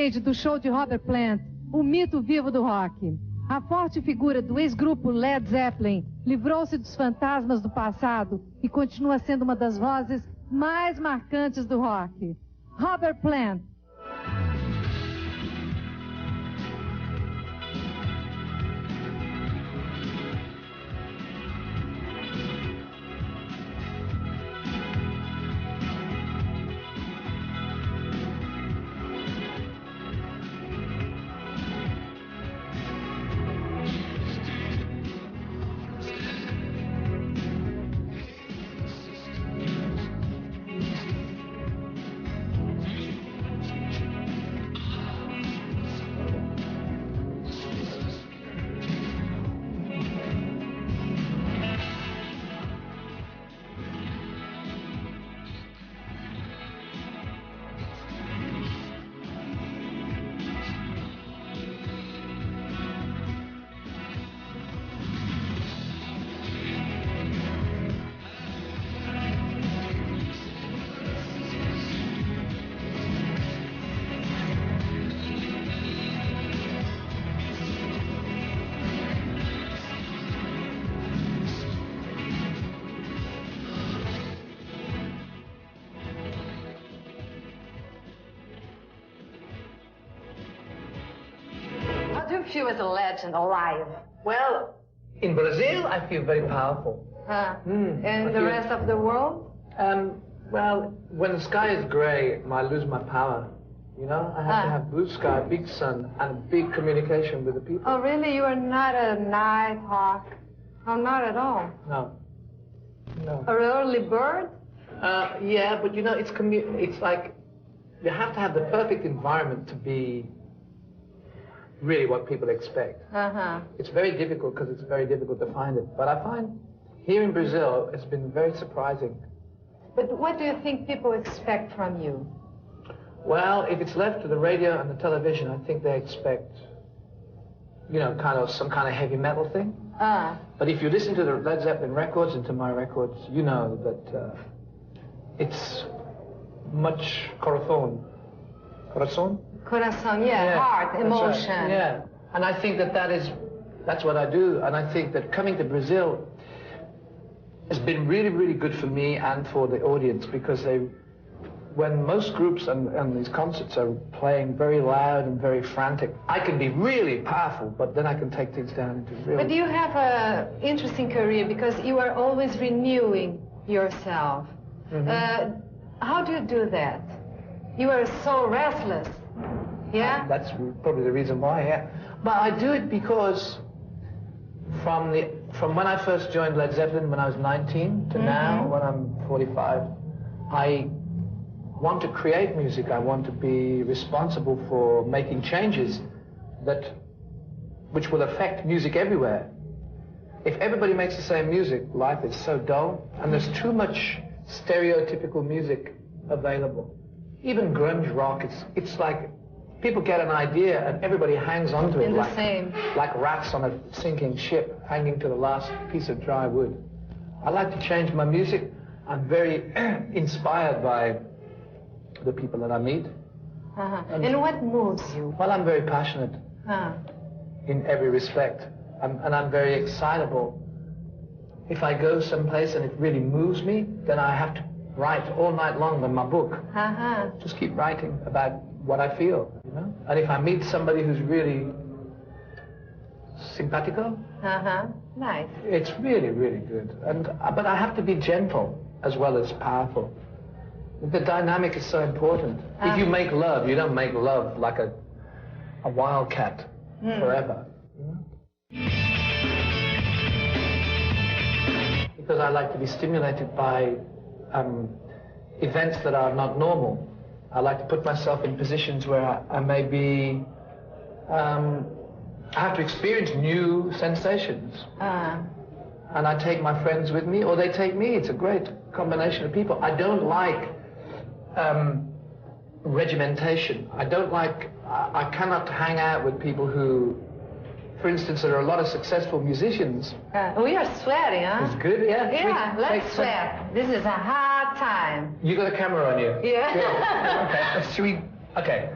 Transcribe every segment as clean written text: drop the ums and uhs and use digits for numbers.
stage do show de Robert Plant, o mito vivo do rock. A forte figura do ex-grupo Led Zeppelin livrou-se dos fantasmas do passado e continua sendo uma das vozes mais marcantes do rock. Robert Plant. How do you feel as a legend alive? Well, in Brazil, I feel very powerful. And the rest of the world? Well, when the sky is gray, I lose my power. You know, I have to have blue sky, big sun, and big communication with the people. Oh, really? You are not a night hawk? Oh, not at all? No. No. A early bird? Yeah, but you know, it's like you have to have the perfect environment to be really what people expect. It's very difficult because it's very difficult to find it. But I find here in Brazil, it's been very surprising. But what do you think people expect from you? Well, if it's left to the radio and the television, I think they expect, you know, kind of some kind of heavy metal thing. But if you listen to the Led Zeppelin records and to my records, you know that it's much corazón. Corazón? Corazón, yeah, heart, emotion. Right. Yeah, and I think that's what I do. And I think that coming to Brazil has been really, really good for me and for the audience, because when most groups and these concerts are playing very loud and very frantic, I can be really powerful, but then I can take things down into real... But you have an interesting career because you are always renewing yourself. How do you do that? You are so restless. Yeah? That's probably the reason why, yeah. But I do it because from when I first joined Led Zeppelin when I was 19 to now when I'm 45, I want to create music. I want to be responsible for making changes which will affect music everywhere. If everybody makes the same music, life is so dull, and there's too much stereotypical music available. Even grunge rock, it's like people get an idea and everybody hangs on to it like rats on a sinking ship, hanging to the last piece of dry wood. I like to change my music. I'm very inspired by the people that I meet. And what moves you? Well, I'm very passionate in every respect, and I'm very excitable. If I go someplace and it really moves me, then I have to write all night long in my book. Just keep writing about what I feel, you know? And if I meet somebody who's really simpatico, nice. It's really, really good. But I have to be gentle as well as powerful. The dynamic is so important. If you make love, you don't make love like a wildcat forever. You know? Because I like to be stimulated by events that are not normal. I like to put myself in positions where I may be, I have to experience new sensations. And I take my friends with me, or they take me. It's a great combination of people. I don't like regimentation. I cannot hang out with people who, for instance, there are a lot of successful musicians. We are sweating, huh? It's good, yeah? Yeah, let's sweat. This is a hard time. You got a camera on you? Yeah. Okay, should we... Okay.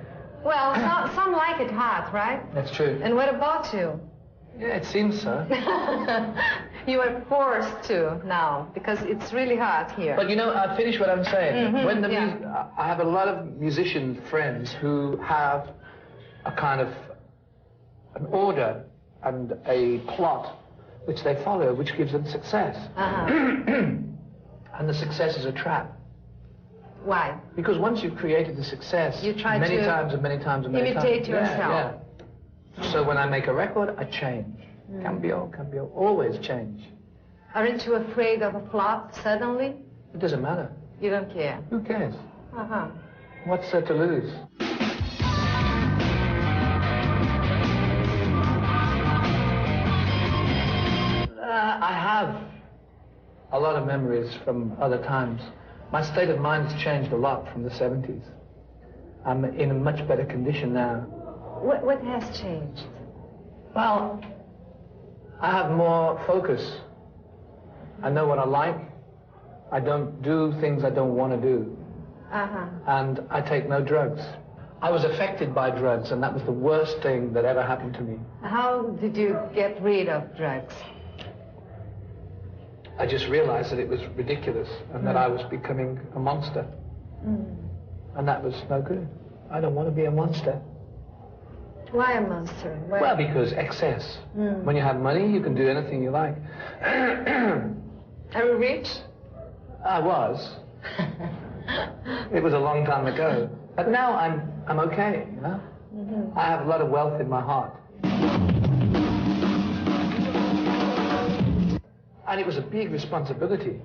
Well, some like it hot, right? That's true. And what about you? Yeah, it seems so. You are forced to now, because it's really hot here. But you know, I'll finish what I'm saying. When the yeah. I have a lot of musician friends who have a kind of an order and a plot which they follow, which gives them success. And the success is a trap. Why? Because once you've created the success, you try many to times and many times and many times. Imitate yourself. Yeah. So when I make a record, I change. Cambio, always change. Aren't you afraid of a flop suddenly? It doesn't matter. You don't care? Who cares? What's there to lose? I have a lot of memories from other times. My state of mind has changed a lot from the 70s. I'm in a much better condition now. What has changed? Well, I have more focus. I know what I like. I don't do things I don't want to do. And I take no drugs. I was affected by drugs, and that was the worst thing that ever happened to me. How did you get rid of drugs? I just realized that it was ridiculous and that I was becoming a monster. And that was no good. I don't want to be a monster. Why a monster? Why? Well, because excess. When you have money, you can do anything you like. Are you rich? I was. It was a long time ago. But now I'm okay, you know? I have a lot of wealth in my heart. And it was a big responsibility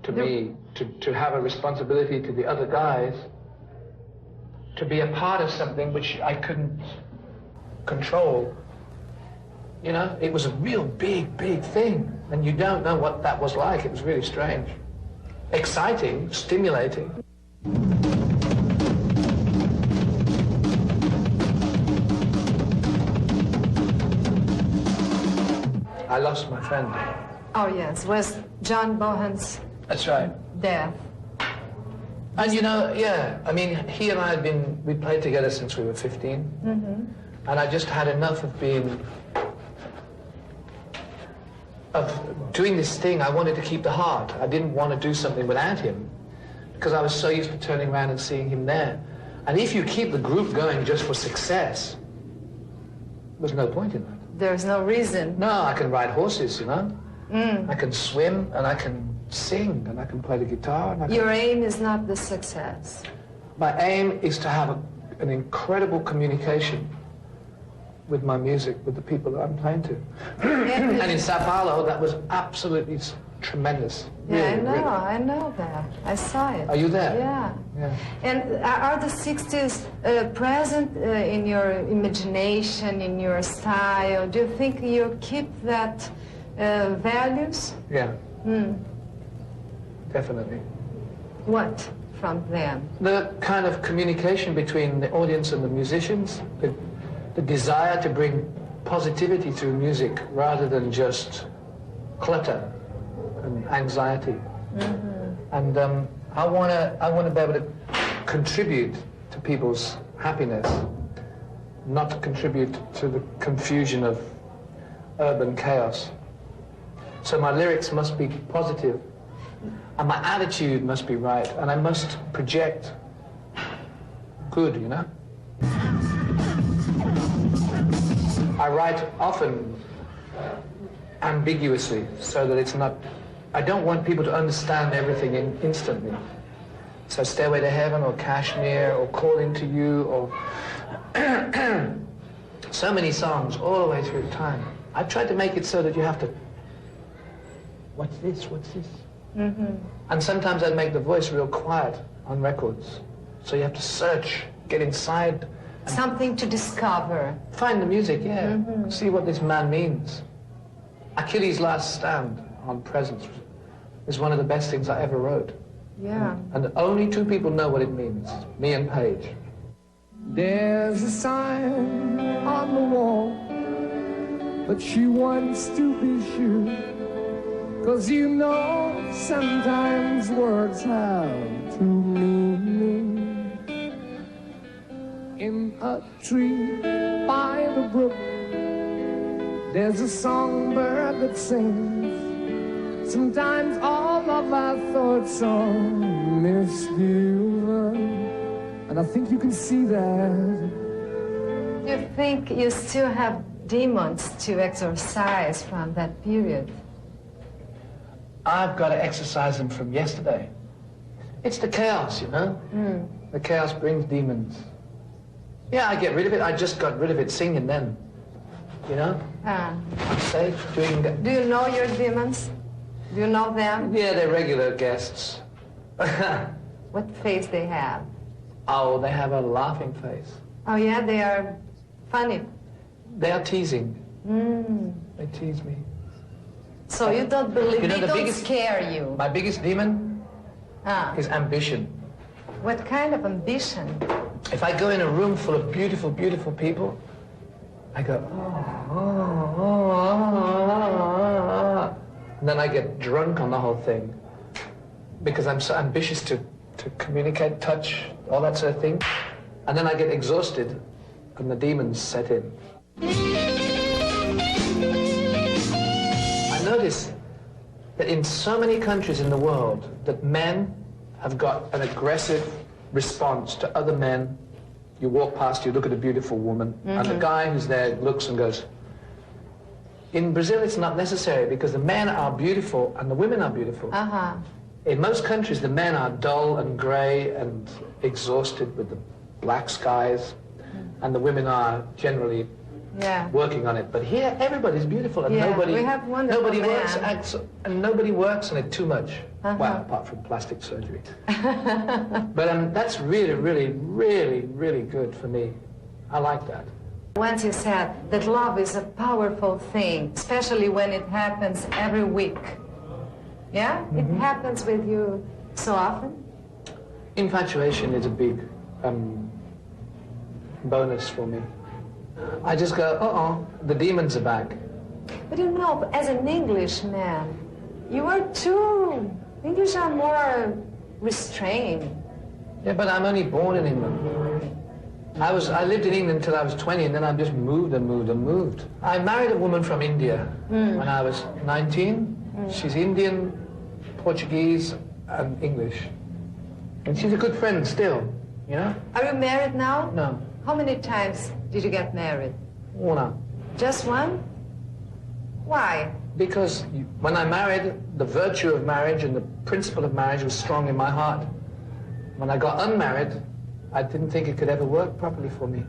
to me, to have a responsibility to the other guys, to be a part of something which I couldn't control. You know, it was a real big thing. And you don't know what that was like. It was really strange. Exciting, stimulating. I lost my friend. Oh, yes. Was John Bohan's That's right. death. And you know, yeah, I mean, he and I we played together since we were 15. And I just had enough of doing this thing. I wanted to keep the heart. I didn't want to do something without him because I was so used to turning around and seeing him there. And if you keep the group going just for success, there's no point in that. There's no reason. No, I can ride horses, you know. I can swim and I can sing and I can play the guitar. And Your aim is not the success. My aim is to have an incredible communication with my music, with the people that I'm playing to. And in Sao Paulo, that was absolutely tremendous. Yeah, Really, I know that. I saw it. Are you there? Yeah. And are the 60s present in your imagination, in your style? Do you think you keep that values? Yeah. Definitely. What from them? The kind of communication between the audience and the musicians, the desire to bring positivity through music rather than just clutter and anxiety. And I want to be able to contribute to people's happiness, not to contribute to the confusion of urban chaos. So my lyrics must be positive, and my attitude must be right, and I must project good, you know? I write often ambiguously, so that it's not... I don't want people to understand everything instantly. So Stairway to Heaven, or Kashmir, or Calling to You, or... so many songs all the way through time. I've tried to make it so that you have to... What's this? What's this? And sometimes I make the voice real quiet on records. So you have to search, get inside. Something to discover. Find the music, yeah. See what this man means. Achilles' Last Stand on Presence is one of the best things I ever wrote. Yeah. And only two people know what it means, me and Paige. There's a sign on the wall, but she wants to be sure, 'cause you know sometimes words have two meanings. In a tree by the brook, there's a songbird that sings. Sometimes all of my thoughts are misgiven, and I think you can see that. You think you still have demons to exorcise from that period? I've got to exercise them from yesterday. It's the chaos, you know? The chaos brings demons. Yeah, I get rid of it. I just got rid of it singing then. You know? I'm safe doing that. Do you know your demons? Do you know them? Yeah, they're regular guests. What face they have? Oh, they have a laughing face. Oh, yeah, they are funny. They are teasing. They tease me. So you don't believe, you know, they don't scare you? My biggest demon is ambition. What kind of ambition? If I go in a room full of beautiful, beautiful people, I go, and then I get drunk on the whole thing because I'm so ambitious to communicate, touch, all that sort of thing. And then I get exhausted and the demons set in. I notice that in so many countries in the world that men have got an aggressive response to other men. You walk past, you look at a beautiful woman, and the guy who's there looks and goes. In Brazil, it's not necessary because the men are beautiful and the women are beautiful. In most countries, the men are dull and grey and exhausted with the black skies, and the women are generally working on it. But here, everybody's beautiful, and nobody works on it too much. Well, apart from plastic surgery. But that's really, really, really, really good for me. I like that. Once you said that love is a powerful thing, especially when it happens every week. Yeah? It happens with you so often? Infatuation is a big bonus for me. I just go, the demons are back. But you know, as an Englishman, you are too... English are more restrained. Yeah, but I'm only born in England. I lived in England until I was 20, and then I just moved and moved and moved. I married a woman from India when I was 19. She's Indian, Portuguese, and English. And she's a good friend still, you know? Are you married now? No. How many times did you get married? One. Just one? Why? Because when I married, the virtue of marriage and the principle of marriage was strong in my heart. When I got unmarried, I didn't think it could ever work properly for me.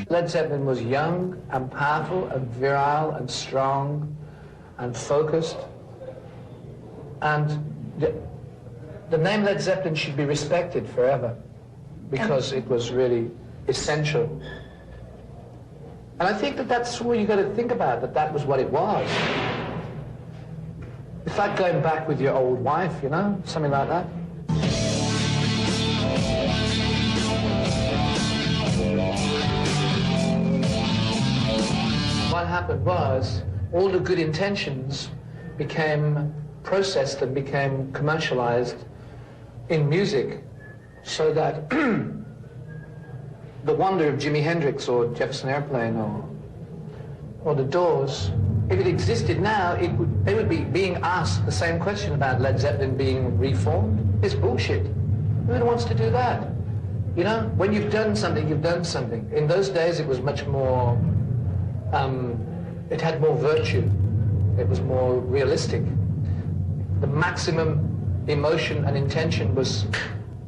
Led Zeppelin was young and powerful and virile and strong and focused. And the name Led Zeppelin should be respected forever because it was really essential. And I think that's what you got to think about, that was what it was. It's like going back with your old wife, you know, something like that. What happened was all the good intentions became processed and became commercialized in music so that the wonder of Jimi Hendrix or Jefferson Airplane or the Doors, if it existed now, they would be being asked the same question about Led Zeppelin being reformed. It's bullshit. Who wants to do that? You know, when you've done something, you've done something. In those days, it was much more, it had more virtue. It was more realistic. The maximum emotion and intention was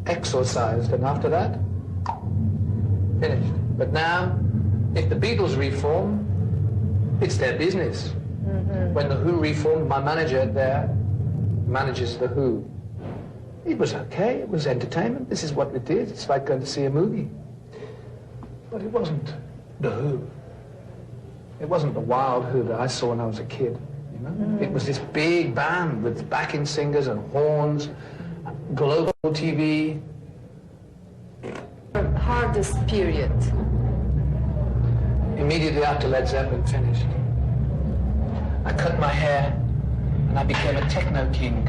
exorcised, and after that, finished. But now, if the Beatles reform, it's their business. When the Who reformed, my manager there manages the Who. It was okay, it was entertainment, this is what it is, it's like going to see a movie. But it wasn't the Who. It wasn't the wild Who that I saw when I was a kid, you know? It was this big band with backing singers and horns, global TV. Hardest period? Immediately after Led Zeppelin finished. I cut my hair and I became a techno king.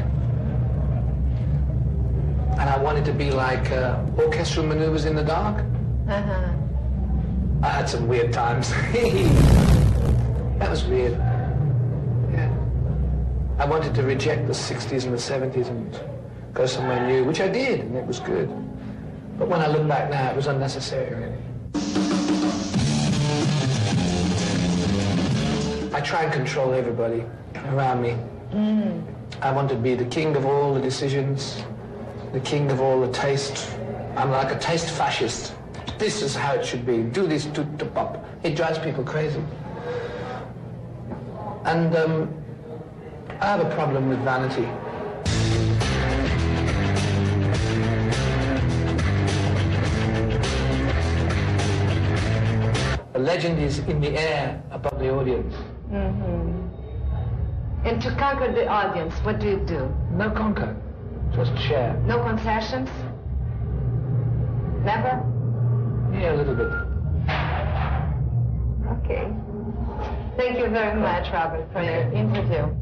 and I wanted to be like orchestral maneuvers in the dark. Uh-huh. I had some weird times. That was weird. Yeah. I wanted to reject the 60s and the 70s and go somewhere new, which I did, and it was good. But when I look back now, it was unnecessary, really. I try and control everybody around me. I want to be the king of all the decisions, the king of all the taste. I'm like a taste fascist. This is how it should be. Do this, to pop. It drives people crazy. And I have a problem with vanity. The legend is in the air above the audience. And to conquer the audience, what do you do? No conquer, just share. No concessions? Never? Yeah, a little bit. Okay. Thank you very much, Robert, for your interview.